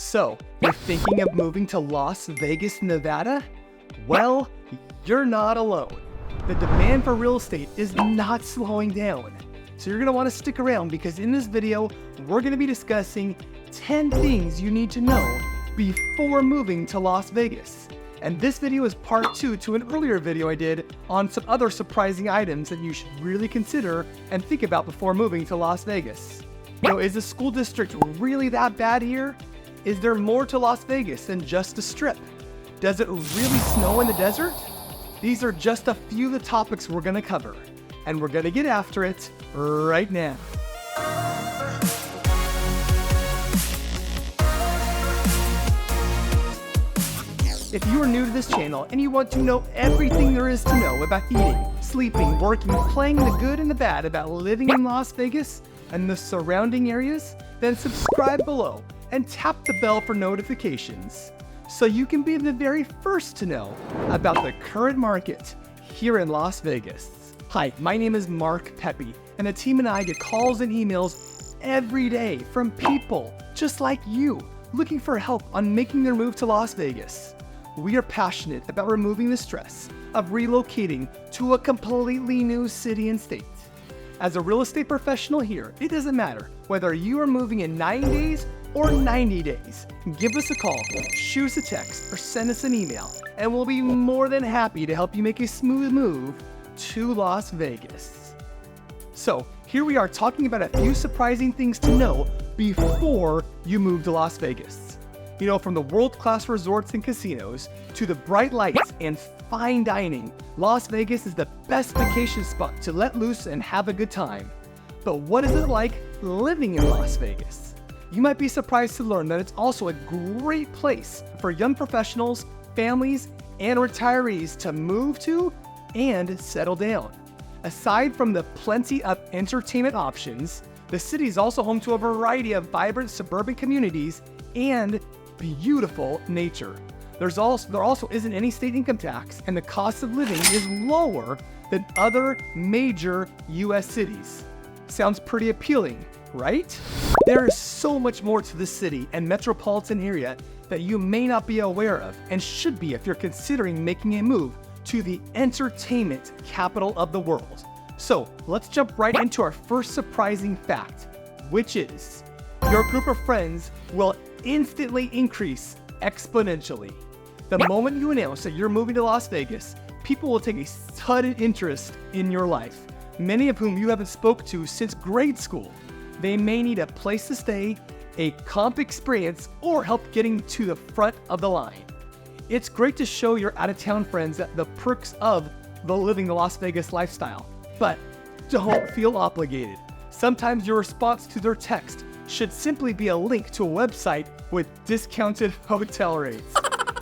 So, you're thinking of moving to Las Vegas, Nevada? Well, you're not alone. The demand for real estate is not slowing down. So you're going to want to stick around because in this video, we're going to be discussing 10 things you need to know before moving to Las Vegas. And this video is part 2 to an earlier video I did on some other surprising items that you should really consider and think about before moving to Las Vegas. Is the school district really that bad here? Is there more to Las Vegas than just a strip? Does it really snow in the desert? These are just a few of the topics we're going to cover, and we're going to get after it right now. If you are new to this channel and you want to know everything there is to know about eating, sleeping, working, playing the good and the bad about living in Las Vegas and the surrounding areas, then subscribe below and tap the bell for notifications so you can be the very first to know about the current market here in Las Vegas. Hi, my name is Mark Pepe, and the team and I get calls and emails every day from people just like you looking for help on making their move to Las Vegas. We are passionate about removing the stress of relocating to a completely new city and state. As a real estate professional here, it doesn't matter whether you are moving in 9 days or 90 days. Give us a call, shoot us a text, or send us an email, and we'll be more than happy to help you make a smooth move to Las Vegas. So here we are talking about a few surprising things to know before you move to Las Vegas. From the world-class resorts and casinos to the bright lights and fine dining, Las Vegas is the best vacation spot to let loose and have a good time. But what is it like living in Las Vegas? You might be surprised to learn that it's also a great place for young professionals, families, and retirees to move to and settle down. Aside from the plenty of entertainment options, the city is also home to a variety of vibrant suburban communities and beautiful nature. There also isn't any state income tax, and the cost of living is lower than other major U.S. cities. Sounds pretty appealing, right? There is so much more to the city and metropolitan area that you may not be aware of and should be if you're considering making a move to the entertainment capital of the world. So let's jump right into our first surprising fact, which is your group of friends will instantly increase exponentially. The moment you announce that you're moving to Las Vegas, people will take a sudden interest in your life, many of whom you haven't spoken to since grade school. They may need a place to stay, a comp experience, or help getting to the front of the line. It's great to show your out-of-town friends the perks of living the Las Vegas lifestyle, but don't feel obligated. Sometimes your response to their text should simply be a link to a website with discounted hotel rates.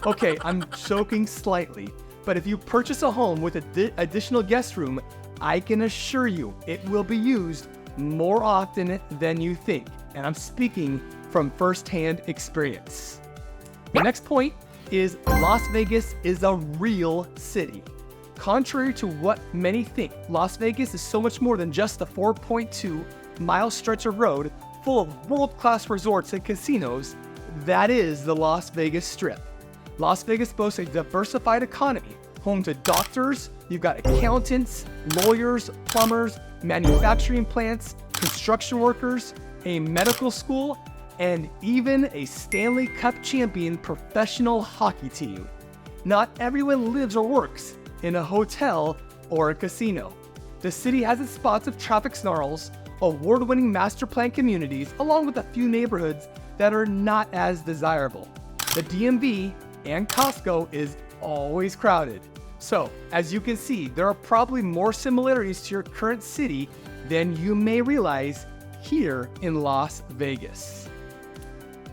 Okay, I'm joking slightly, but if you purchase a home with an additional guest room, I can assure you it will be used more often than you think, and I'm speaking from first-hand experience. The next point is Las Vegas is a real city. Contrary to what many think, Las Vegas is so much more than just a 4.2-mile stretch of road full of world-class resorts and casinos that is the Las Vegas Strip. Las Vegas boasts a diversified economy, home to doctors, you've got accountants, lawyers, plumbers, manufacturing plants, construction workers, a medical school, and even a Stanley Cup champion professional hockey team. Not everyone lives or works in a hotel or a casino. The city has its spots of traffic snarls, award-winning master plan communities, along with a few neighborhoods that are not as desirable. The DMV and Costco is always crowded. So, as you can see, there are probably more similarities to your current city than you may realize here in Las Vegas.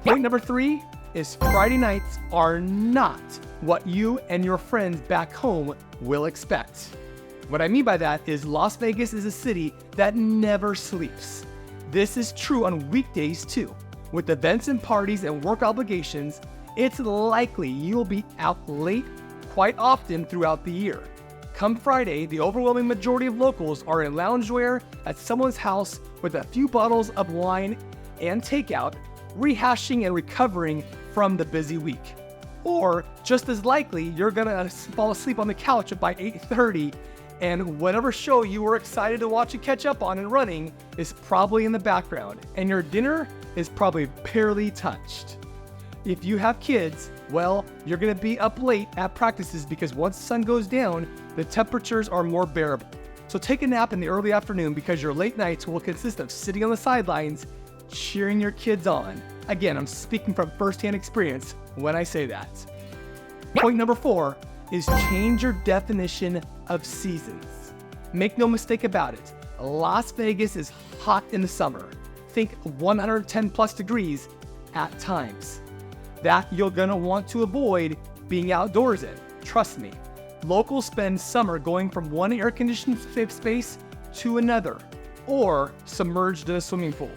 Point number 3 is Friday nights are not what you and your friends back home will expect. What I mean by that is Las Vegas is a city that never sleeps. This is true on weekdays too. With events and parties and work obligations, it's likely you'll be out late quite often throughout the year. Come Friday, the overwhelming majority of locals are in loungewear at someone's house with a few bottles of wine and takeout, rehashing and recovering from the busy week. Or just as likely, you're gonna fall asleep on the couch by 8:30, and whatever show you were excited to watch and catch up on and running is probably in the background, and your dinner is probably barely touched. If you have kids, well, you're gonna be up late at practices because once the sun goes down, the temperatures are more bearable. So take a nap in the early afternoon because your late nights will consist of sitting on the sidelines, cheering your kids on. Again, I'm speaking from firsthand experience when I say that. Point number 4 is change your definition of seasons. Make no mistake about it, Las Vegas is hot in the summer. Think 110 plus degrees at times. That you're gonna want to avoid being outdoors in, trust me. Locals spend summer going from one air-conditioned space to another, or submerged in a swimming pool.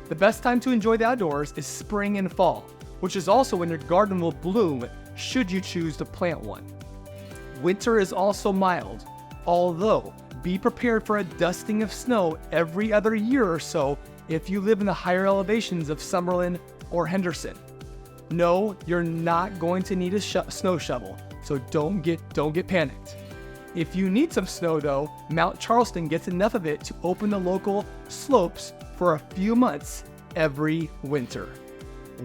The best time to enjoy the outdoors is spring and fall, which is also when your garden will bloom should you choose to plant one. Winter is also mild, although be prepared for a dusting of snow every other year or so if you live in the higher elevations of Summerlin or Henderson. No, you're not going to need a snow shovel, so don't get panicked. If you need some snow though, Mount Charleston gets enough of it to open the local slopes for a few months every winter.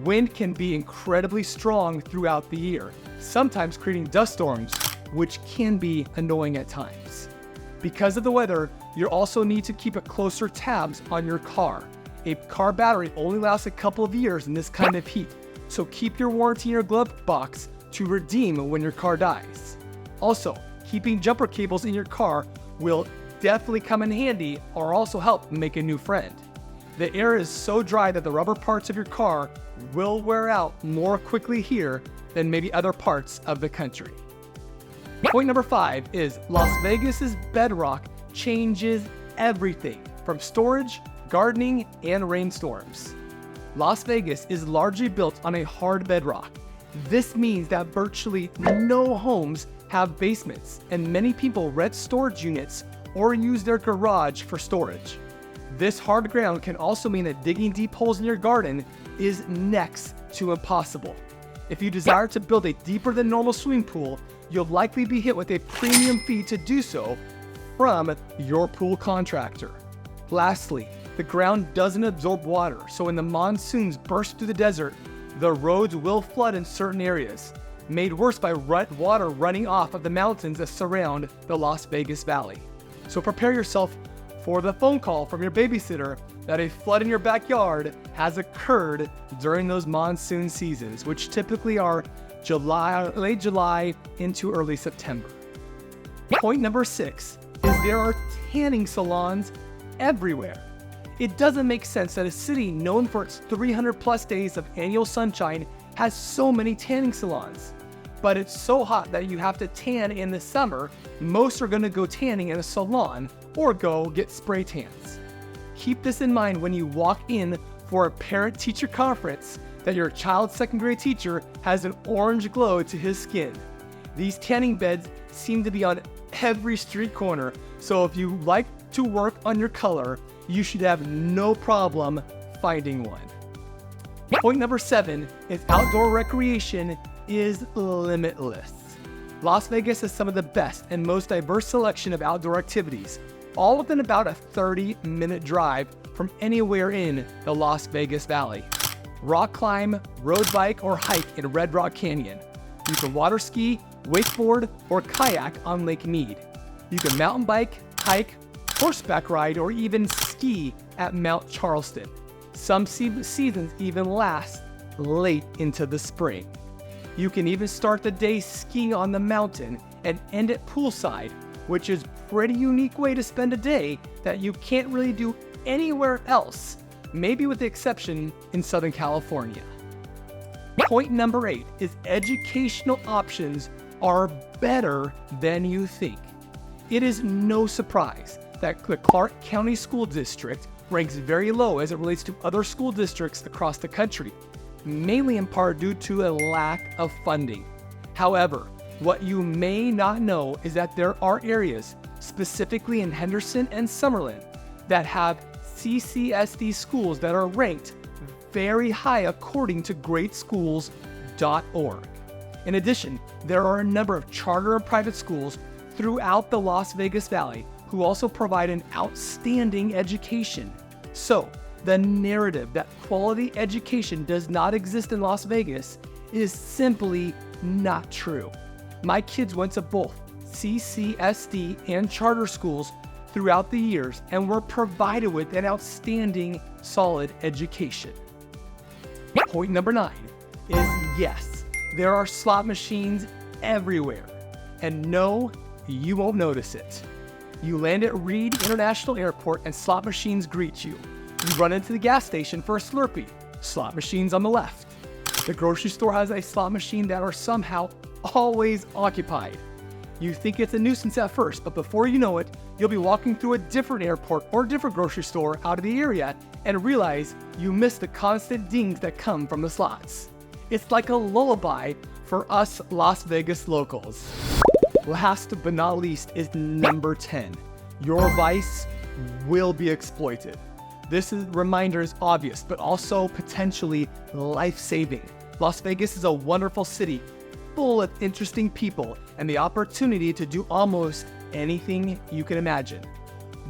Wind can be incredibly strong throughout the year, sometimes creating dust storms, which can be annoying at times. Because of the weather, you also need to keep a closer tabs on your car. A car battery only lasts a couple of years in this kind of heat, so keep your warranty in your glove box to redeem when your car dies. Also, keeping jumper cables in your car will definitely come in handy or also help make a new friend. The air is so dry that the rubber parts of your car will wear out more quickly here than maybe other parts of the country. Point number 5 is Las Vegas's Bedrock changes everything from storage, gardening, and rainstorms. Las Vegas is largely built on a hard bedrock. This means that virtually no homes have basements, and many people rent storage units or use their garage for storage. This hard ground can also mean that digging deep holes in your garden is next to impossible. If you desire to build a deeper than normal swimming pool, you'll likely be hit with a premium fee to do so from your pool contractor. Lastly, the ground doesn't absorb water, so when the monsoons burst through the desert, the roads will flood in certain areas, made worse by water running off of the mountains that surround the Las Vegas Valley. So prepare yourself for the phone call from your babysitter that a flood in your backyard has occurred during those monsoon seasons, which typically are late July into early September. Point number 6 is there are tanning salons everywhere. It doesn't make sense that a city known for its 300 plus days of annual sunshine has so many tanning salons. But it's so hot that you have to tan in the summer, most are gonna go tanning in a salon or go get spray tans. Keep this in mind when you walk in for a parent-teacher conference that your child's second grade teacher has an orange glow to his skin. These tanning beds seem to be on every street corner, so if you like to work on your color, you should have no problem finding one. Point number 7 is outdoor recreation is limitless. Las Vegas has some of the best and most diverse selection of outdoor activities, all within about a 30-minute drive from anywhere in the Las Vegas Valley. Rock climb, road bike, or hike in Red Rock Canyon. You can water ski, wakeboard, or kayak on Lake Mead. You can mountain bike, hike, horseback ride, or even ski at Mount Charleston. Some seasons even last late into the spring. You can even start the day skiing on the mountain and end it poolside, which is a pretty unique way to spend a day that you can't really do anywhere else, maybe with the exception in Southern California. Point number 8 is educational options are better than you think. It is no surprise that the Clark County School District ranks very low as it relates to other school districts across the country, mainly in part due to a lack of funding. However, what you may not know is that there are areas, specifically in Henderson and Summerlin, that have CCSD schools that are ranked very high according to greatschools.org. In addition, there are a number of charter and private schools throughout the Las Vegas Valley who also provide an outstanding education. So, the narrative that quality education does not exist in Las Vegas is simply not true. My kids went to both CCSD and charter schools throughout the years and were provided with an outstanding, solid education. Point number 9 is yes, there are slot machines everywhere. And no, you won't notice it. You land at Reed International Airport and slot machines greet you. You run into the gas station for a Slurpee, slot machines on the left. The grocery store has a slot machine that are somehow always occupied. You think it's a nuisance at first, but before you know it, you'll be walking through a different airport or different grocery store out of the area and realize you missed the constant dings that come from the slots. It's like a lullaby for us Las Vegas locals. Last but not least is number 10. Your vice will be exploited. This reminder is obvious, but also potentially life-saving. Las Vegas is a wonderful city, full of interesting people, and the opportunity to do almost anything you can imagine.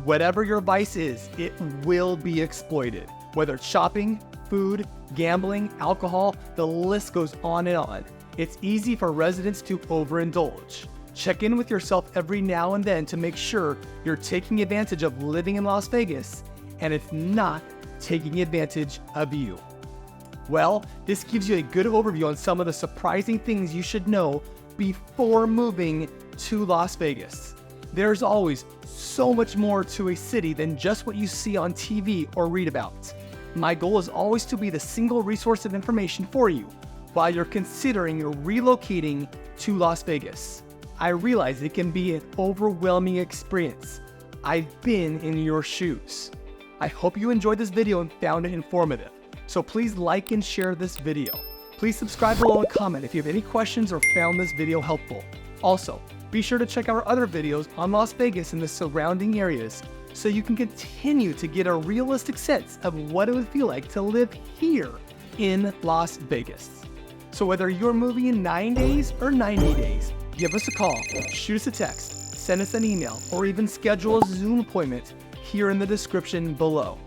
Whatever your vice is, it will be exploited. Whether it's shopping, food, gambling, alcohol, the list goes on and on. It's easy for residents to overindulge. Check in with yourself every now and then to make sure you're taking advantage of living in Las Vegas and it's not taking advantage of you. Well, this gives you a good overview on some of the surprising things you should know before moving to Las Vegas. There's always so much more to a city than just what you see on TV or read about. My goal is always to be the single resource of information for you while you're considering relocating to Las Vegas. I realize it can be an overwhelming experience. I've been in your shoes. I hope you enjoyed this video and found it informative. So please like and share this video. Please subscribe below and comment if you have any questions or found this video helpful. Also, be sure to check out our other videos on Las Vegas and the surrounding areas so you can continue to get a realistic sense of what it would feel like to live here in Las Vegas. So whether you're moving in 9 days or 90 days, give us a call, shoot us a text, send us an email, or even schedule a Zoom appointment here in the description below.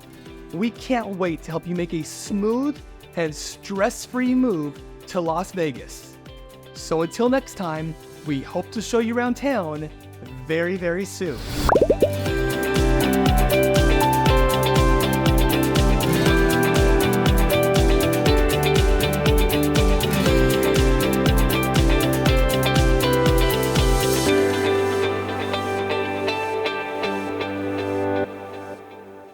We can't wait to help you make a smooth and stress-free move to Las Vegas. So until next time, we hope to show you around town very, very soon.